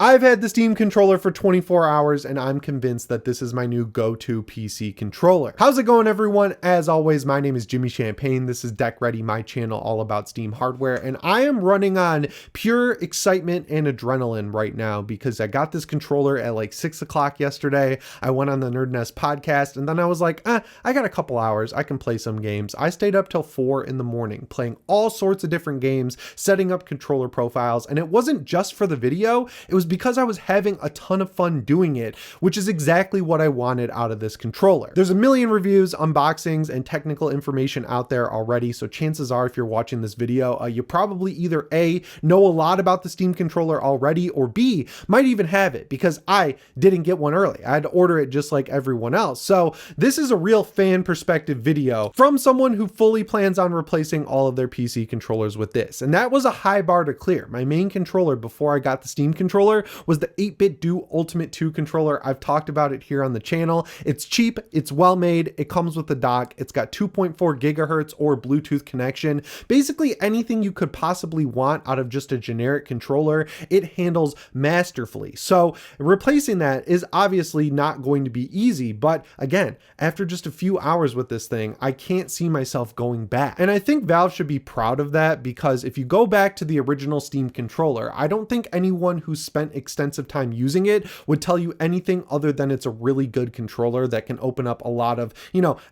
I've had the Steam controller for 24 hours and I'm convinced that this is my new go-to PC controller. How's it going, everyone? As always, my name is Jimmy Champagne. This is Deck Ready, my channel all about Steam hardware, and I am running on pure excitement and adrenaline right now because I got this controller at like 6 o'clock yesterday. I went on the Nerd Nest podcast and then I was like, I got a couple hours. I can play some games. I stayed up till 4 in the morning playing all sorts of different games, setting up controller profiles, and it wasn't just for the video. It was because I was having a ton of fun doing it, which is exactly what I wanted out of this controller. There's a million reviews, unboxings, and technical information out there already, so chances are if you're watching this video, you probably either A, know a lot about the Steam controller already, or B, might even have it, because I didn't get one early. I had to order it just like everyone else. So this is a real fan perspective video from someone who fully plans on replacing all of their PC controllers with this. And that was a high bar to clear. My main controller before I got the Steam controller was the 8-bit Do Ultimate 2 controller. I've talked about it here on the channel. It's cheap, it's well made, it comes with a dock, it's got 2.4 gigahertz or Bluetooth connection. Basically anything you could possibly want out of just a generic controller, it handles masterfully. So replacing that is obviously not going to be easy, but again, after just a few hours with this thing, I can't see myself going back. And I think Valve should be proud of that, because if you go back to the original Steam controller, I don't think anyone who spent extensive time using it would tell you anything other than it's a really good controller that can open up a lot of,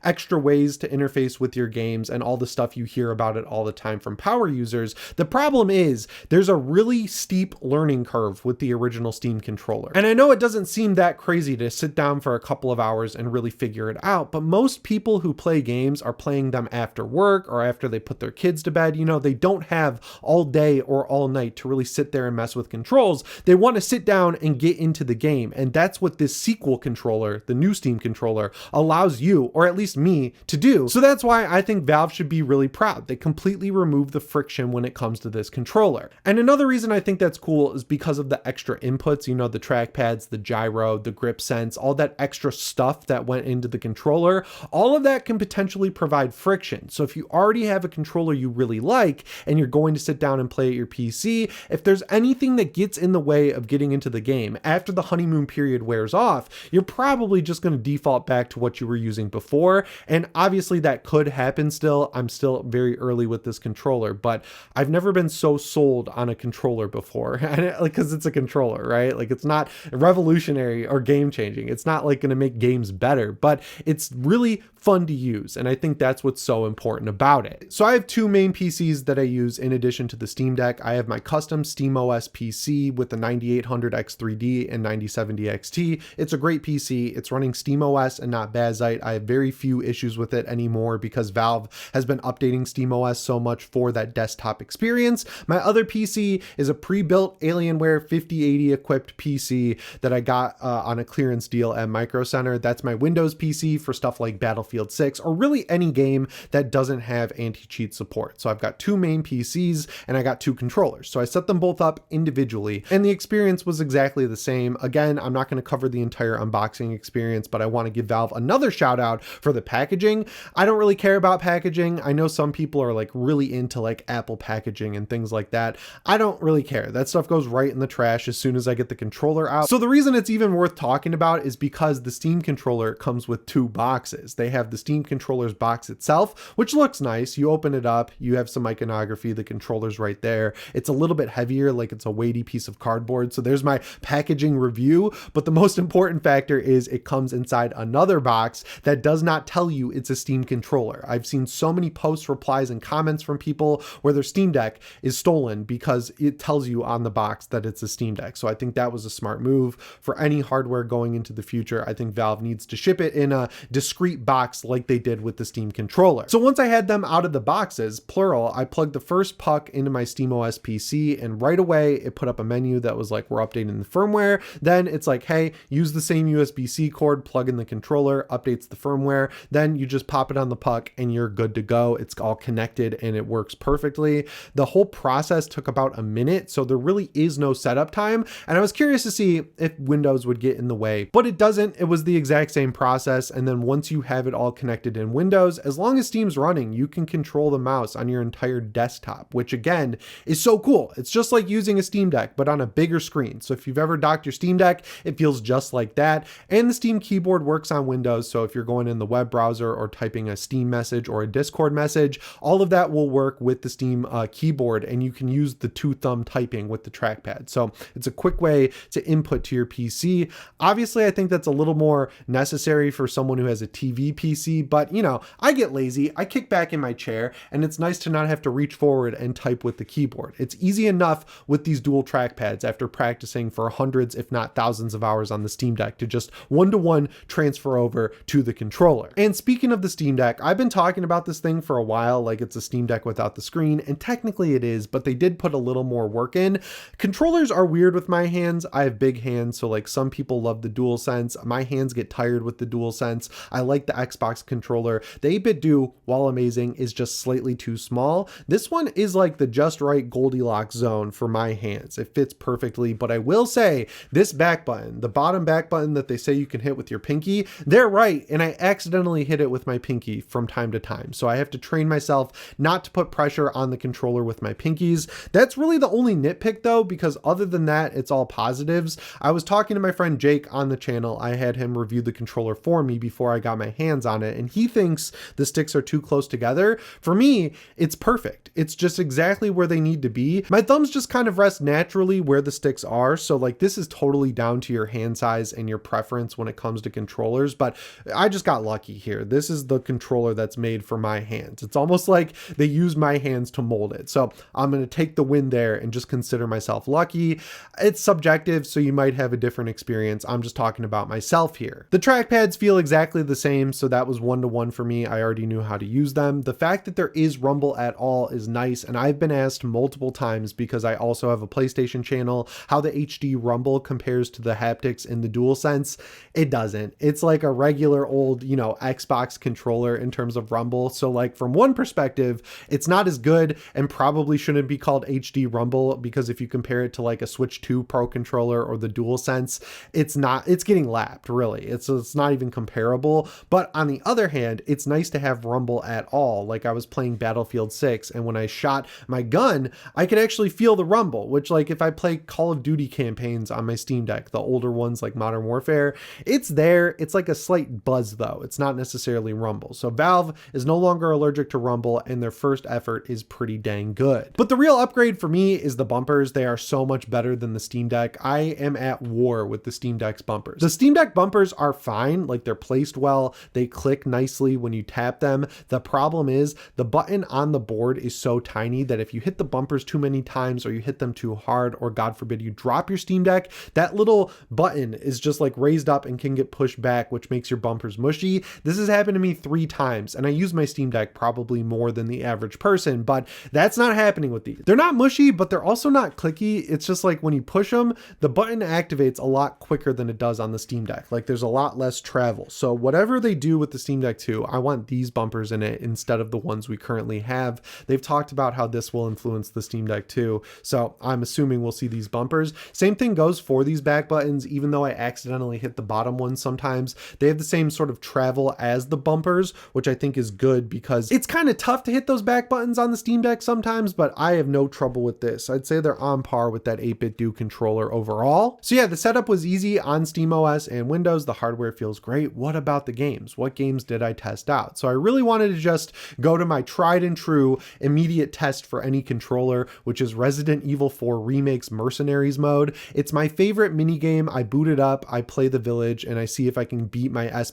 extra ways to interface with your games and all the stuff you hear about it all the time from power users. The problem is there's a really steep learning curve with the original Steam controller. And I know it doesn't seem that crazy to sit down for a couple of hours and really figure it out, but most people who play games are playing them after work or after they put their kids to bed. They don't have all day or all night to really sit there and mess with controls. They want to sit down and get into the game. And that's what this sequel controller, the new Steam controller, allows you, or at least me, to do. So that's why I think Valve should be really proud. They completely removed the friction when it comes to this controller. And another reason I think that's cool is because of the extra inputs, the trackpads, the gyro, the grip sense, all that extra stuff that went into the controller. All of that can potentially provide friction. So if you already have a controller you really like and you're going to sit down and play at your PC, if there's anything that gets in the way of getting into the game after the honeymoon period wears off, you're probably just going to default back to what you were using before. And obviously that could happen still. I'm still very early with this controller, but I've never been so sold on a controller before, because it's a controller, right? Like, it's not revolutionary or game changing. It's not like going to make games better, but it's really fun to use. And I think that's what's so important about it. So I have two main PCs that I use in addition to the Steam Deck. I have my custom SteamOS PC with the 9800 X3D and 9070 XT. It's a great PC. It's running SteamOS and not Bazite. I have very few issues with it anymore because Valve has been updating SteamOS so much for that desktop experience. My other PC is a pre-built Alienware 5080 equipped PC that I got on a clearance deal at Micro Center. That's my Windows PC for stuff like Battlefield 6 or really any game that doesn't have anti-cheat support. So I've got two main PCs and I got two controllers. So I set them both up individually and the experience was exactly the same. Again, I'm not going to cover the entire unboxing experience, but I want to give Valve another shout out for the packaging. I don't really care about packaging. I know some people are like really into like Apple packaging and things like that. I don't really care. That stuff goes right in the trash as soon as I get the controller out. So the reason it's even worth talking about is because the Steam controller comes with two boxes. They have the Steam controller's box itself, which looks nice. You open it up, you have some iconography, the controller's right there. It's a little bit heavier, like it's a weighty piece of cardboard. So there's my packaging review. But the most important factor is it comes inside another box that does not tell you it's a Steam controller. I've seen so many posts, replies, and comments from people where their Steam Deck is stolen because it tells you on the box that it's a Steam Deck. So I think that was a smart move for any hardware going into the future. I think Valve needs to ship it in a discrete box like they did with the Steam controller. So once I had them out of the boxes, plural, I plugged the first puck into my SteamOS PC and right away it put up a menu that was like, we're updating the firmware. Then it's like, hey, use the same USB-C cord, plug in the controller, updates the firmware. Then you just pop it on the puck and you're good to go. It's all connected and it works perfectly. The whole process took about a minute, so there really is no setup time. And I was curious to see if Windows would get in the way, but it doesn't. It was the exact same process. And then once you have it all connected in Windows, as long as Steam's running, you can control the mouse on your entire desktop, which again is so cool. It's just like using a Steam Deck, but on a bigger your screen. So if you've ever docked your Steam Deck, it feels just like that. And the Steam keyboard works on Windows. So if you're going in the web browser or typing a Steam message or a Discord message, all of that will work with the Steam keyboard, and you can use the 2-thumb typing with the trackpad. So it's a quick way to input to your PC. Obviously, I think that's a little more necessary for someone who has a TV PC, but you know, I get lazy. I kick back in my chair, and it's nice to not have to reach forward and type with the keyboard. It's easy enough with these dual trackpads after practicing for hundreds, if not thousands of hours on the Steam Deck to just one-to-one transfer over to the controller. And speaking of the Steam Deck, I've been talking about this thing for a while, like it's a Steam Deck without the screen, and technically it is, but they did put a little more work in. Controllers are weird with my hands. I have big hands, so like some people love the DualSense. My hands get tired with the DualSense. I like the Xbox controller. The 8-bit Do, while amazing, is just slightly too small. This one is like the just right Goldilocks zone for my hands. It fits perfectly, but I will say this back button, the bottom back button that they say you can hit with your pinky, they're right, and I accidentally hit it with my pinky from time to time. So I have to train myself not to put pressure on the controller with my pinkies. That's really the only nitpick though, because other than that, it's all positives. I was talking to my friend Jake on the channel. I had him review the controller for me before I got my hands on it, and he thinks the sticks are too close together. For me, it's perfect. It's just exactly where they need to be. My thumbs just kind of rest naturally where the sticks are. So like this is totally down to your hand size and your preference when it comes to controllers, but I just got lucky here. This is the controller that's made for my hands. It's almost like they use my hands to mold it. So I'm going to take the win there and just consider myself lucky. It's subjective, so you might have a different experience. I'm just talking about myself here. The trackpads feel exactly the same, so that was 1-to-1 for me. I already knew how to use them. The fact that there is rumble at all is nice, and I've been asked multiple times, because I also have a PlayStation channel, how the HD rumble compares to the haptics in the DualSense. It doesn't. It's like a regular old, you know, Xbox controller in terms of rumble. So like from one perspective, it's not as good and probably shouldn't be called HD rumble, because if you compare it to like a Switch 2 Pro controller or the DualSense, it's getting lapped really. It's not even comparable. But on the other hand, it's nice to have rumble at all. Like I was playing Battlefield 6, and when I shot my gun, I could actually feel the rumble, which like if I play Call of Duty campaigns on my Steam Deck, the older ones like Modern Warfare, it's there. It's like a slight buzz though. It's not necessarily rumble. So Valve is no longer allergic to rumble, and their first effort is pretty dang good. But the real upgrade for me is the bumpers. They are so much better than the Steam Deck. I am at war with the Steam Deck's bumpers. The Steam Deck bumpers are fine. Like they're placed well. They click nicely when you tap them. The problem is the button on the board is so tiny that if you hit the bumpers too many times, or you hit them too hard, or God forbid you drop your Steam Deck, that little button is just like raised up and can get pushed back, which makes your bumpers mushy. This has happened to me 3 times, and I use my Steam Deck probably more than the average person, but that's not happening with these. They're not mushy, but they're also not clicky. It's just like when you push them, the button activates a lot quicker than it does on the Steam Deck. Like there's a lot less travel. So whatever they do with the Steam Deck 2, I want these bumpers in it instead of the ones we currently have. They've talked about how this will influence the Steam Deck 2, so I'm assuming we'll see these bumpers. Same thing goes for these back buttons. Even though I accidentally hit the bottom one sometimes, they have the same sort of travel as the bumpers, which I think is good, because it's kind of tough to hit those back buttons on the Steam Deck sometimes, but I have no trouble with this. I'd say they're on par with that 8-bit Do controller overall. So yeah, the setup was easy on SteamOS and Windows. The hardware feels great. What about the games? What games did I test out? So I really wanted to just go to my tried and true immediate test for any controller, which is Resident Evil 4 Remake's Mercenaries mode. It's my favorite mini game. I boot it up, I play the village, and I see if I can beat my S++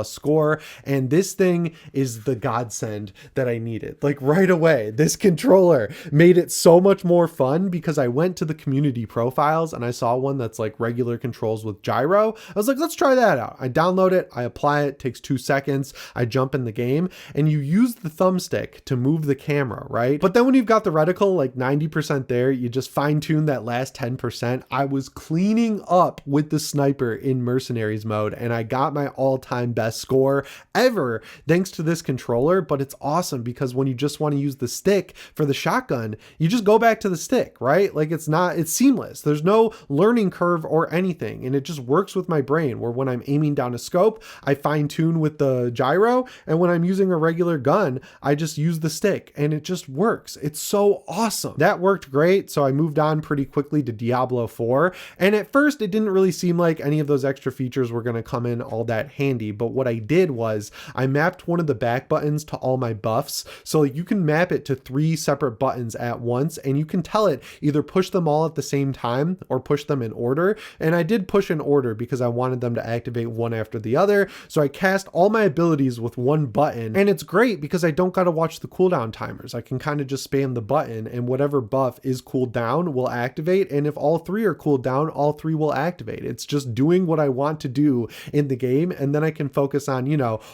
score. And this thing is the godsend that I needed. Like right away, this controller made it so much more fun, because I went to the community profiles and I saw one that's like regular controls with gyro. I was like, let's try that out. I download it, I apply it, takes 2 seconds, I jump in the game, and you use the thumbstick to move the camera, right? But then when you've got the reticle like 90% there, you just fine tune that last 10%. I was cleaning up with the sniper in Mercenaries mode, and I got my all-time best score ever thanks to this controller. But it's awesome because when you just want to use the stick for the shotgun, you just go back to the stick, right? Like it's seamless. There's no learning curve or anything, and it just works with my brain, where when I'm aiming down a scope, I fine tune with the gyro, and when I'm using a regular gun, I just use the stick, and it just works. It's so awesome. That worked great, so I moved on pretty quickly specifically to Diablo 4. And at first it didn't really seem like any of those extra features were going to come in all that handy. But what I did was I mapped one of the back buttons to all my buffs. So you can map it to 3 separate buttons at once, and you can tell it either push them all at the same time or push them in order. And I did push in order because I wanted them to activate one after the other. So I cast all my abilities with one button, and it's great because I don't got to watch the cooldown timers. I can kind of just spam the button and whatever buff is cooled down will activate. And if all 3 are cooled down, all 3 will activate. It's just doing what I want to do in the game. And then I can focus on,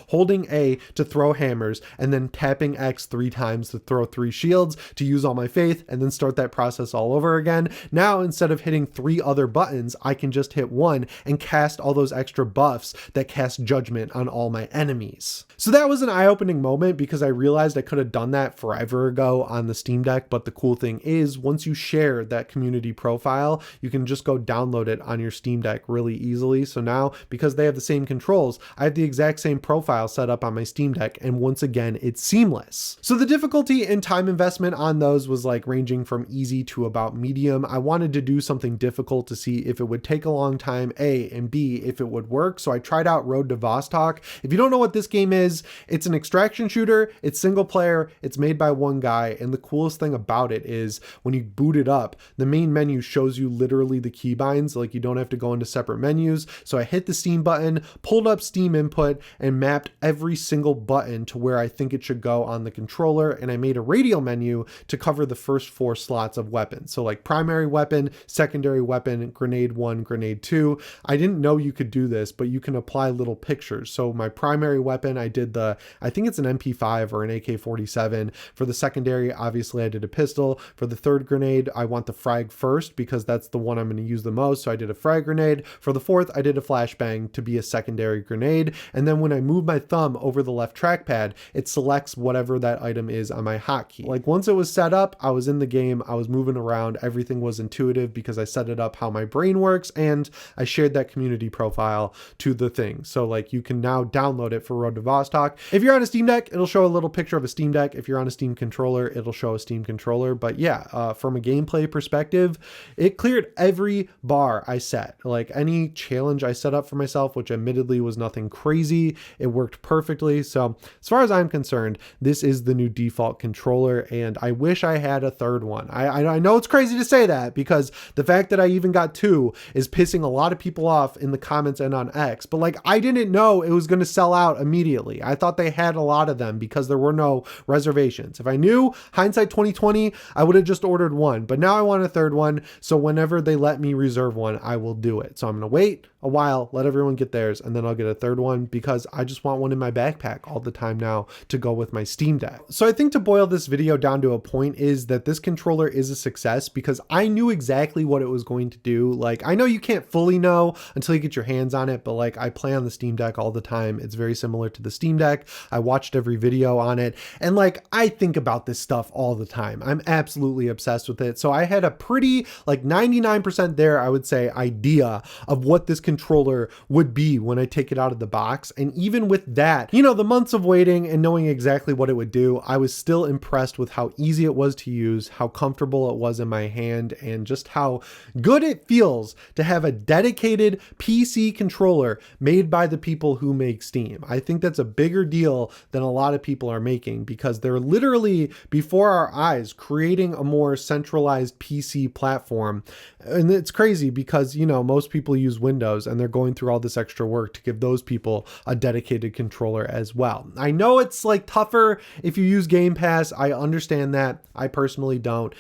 holding A to throw hammers and then tapping X 3 times to throw 3 shields to use all my faith and then start that process all over again. Now, instead of hitting 3 other buttons, I can just hit 1 and cast all those extra buffs that cast judgment on all my enemies. So that was an eye-opening moment because I realized I could have done that forever ago on the Steam Deck. But the cool thing is once you share that community profile, you can just go download it on your Steam Deck really easily. So now, because they have the same controls, I have the exact same profile set up on my Steam Deck. And once again, it's seamless. So the difficulty and time investment on those was like ranging from easy to about medium. I wanted to do something difficult to see if it would take a long time, A, and B, if it would work. So I tried out Road to Vostok. If you don't know what this game is, it's an extraction shooter. It's single player. It's made by one guy. And the coolest thing about it is when you boot it up, the main menu shows you literally the keybinds. Like you don't have to go into separate menus. So I hit the Steam button, pulled up Steam input, and mapped every single button to where I think it should go on the controller. And I made a radial menu to cover the first 4 slots of weapons. So like primary weapon, secondary weapon, grenade 1, grenade 2. I didn't know you could do this, but you can apply little pictures. So my primary weapon, I did I think it's an MP5 or an AK-47. For the secondary, obviously I did a pistol. For the third grenade, I want the frag first because that's the one I'm going to use the most. So I did a frag grenade. For the fourth, I did a flashbang to be a secondary grenade. And then when I move my thumb over the left trackpad, it selects whatever that item is on my hotkey. Like once it was set up, I was in the game, I was moving around, everything was intuitive because I set it up how my brain works, and I shared that community profile to the thing. So like you can now download it for Road to Vostok. If you're on a Steam Deck, it'll show a little picture of a Steam Deck. If you're on a Steam controller, it'll show a Steam controller. But yeah, from a gameplay perspective, it cleared every bar I set. Like any challenge I set up for myself, which admittedly was nothing crazy, it worked perfectly. So as far as I'm concerned, this is the new default controller, and I wish I had a third one. I know it's crazy to say that because the fact that I even got 2 is pissing a lot of people off in the comments and on X, but like I didn't know it was going to sell out immediately. I thought they had a lot of them because there were no reservations. If I knew, hindsight 2020, I would have just ordered 1, but now I want a third one. So whenever they let me reserve one, I will do it. So I'm going to wait a while, let everyone get theirs, and then I'll get a third one because I just want one in my backpack all the time now to go with my Steam Deck. So I think to boil this video down to a point is that this controller is a success because I knew exactly what it was going to do. Like I know you can't fully know until you get your hands on it, but like I play on the Steam Deck all the time. It's very similar to the Steam Deck. I watched every video on it, and like I think about this stuff all the time. I'm absolutely obsessed with it. So I had a pretty like 99% there, I would say, idea of what this controller would be when I take it out of the box. And even with that, the months of waiting and knowing exactly what it would do, I was still impressed with how easy it was to use, how comfortable it was in my hand, and just how good it feels to have a dedicated PC controller made by the people who make Steam. I think that's a bigger deal than a lot of people are making because they're literally before our eyes creating a more centralized PC platform. And it's crazy because, most people use Windows and they're going through all this extra work to give those people a dedicated controller as well. I know it's like tougher if you use Game Pass. I understand that. I personally don't.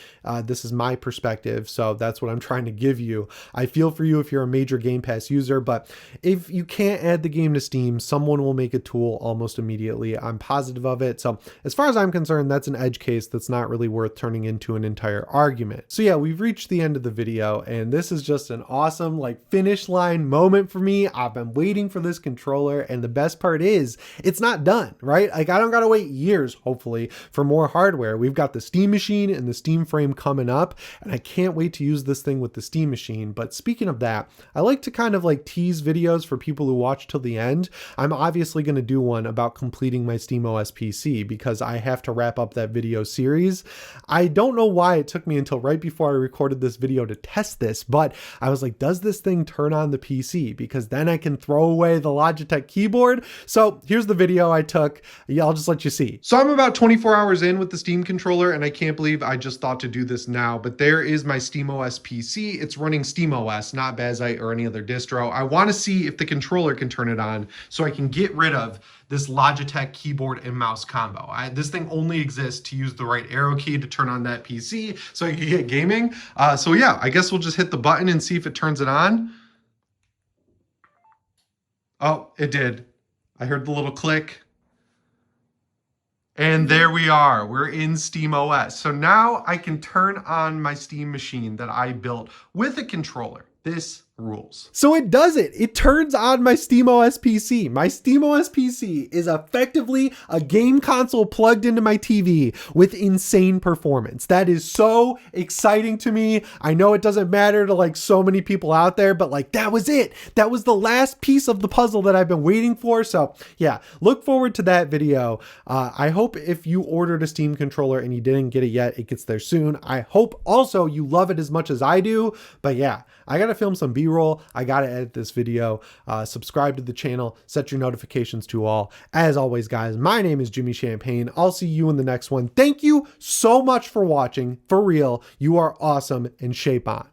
This is my perspective, so that's what I'm trying to give you. I feel for you if you're a major Game Pass user, but if you can't add the game to Steam, someone will make a tool almost immediately. I'm positive of it. So as far as I'm concerned, that's an edge case that's not really worth turning into an entire argument. So yeah, we've reached the end of the video, and this is just an awesome like finish line moment for me. I've been waiting for this controller, and the best part is it's not done, right? Like I don't gotta wait years, hopefully, for more hardware. We've got the Steam Machine and the Steam Frame coming up, and I can't wait to use this thing with the Steam Machine. But speaking of that, I like to kind of like tease videos for people who watch till the end. I'm obviously going to do one about completing my SteamOS PC because I have to wrap up that video series. I don't know why it took me until right before I recorded recorded this video to test this, but I was like, does this thing turn on the PC? Because then I can throw away the Logitech keyboard. So here's the video I took. Yeah, I'll just let you see. So I'm about 24 hours in with the Steam controller, and I can't believe I just thought to do this now, but there is my SteamOS PC. It's running SteamOS, not Bazite or any other distro. I want to see if the controller can turn it on so I can get rid of this Logitech keyboard and mouse combo. This thing only exists to use the right arrow key to turn on that PC so I can get gaming. So yeah, I guess we'll just hit the button and see if it turns it on. Oh, it did. I heard the little click. And there we are, we're in SteamOS. So now I can turn on my Steam machine that I built with a controller. This rules. So it does it. It turns on my SteamOS PC. My SteamOS PC is effectively a game console plugged into my TV with insane performance. That is so exciting to me. I know it doesn't matter to like so many people out there, but like that was it. That was the last piece of the puzzle that I've been waiting for. So yeah, look forward to that video. I hope if you ordered a Steam controller and you didn't get it yet, it gets there soon. I hope also you love it as much as I do. But yeah, I gotta film some B-roll. I gotta edit this video. Subscribe to the channel, set your notifications to all. As always, guys, my name is Jimmy Champagne. I'll see you in the next one. Thank you so much for watching. For real, you are awesome, and shape on.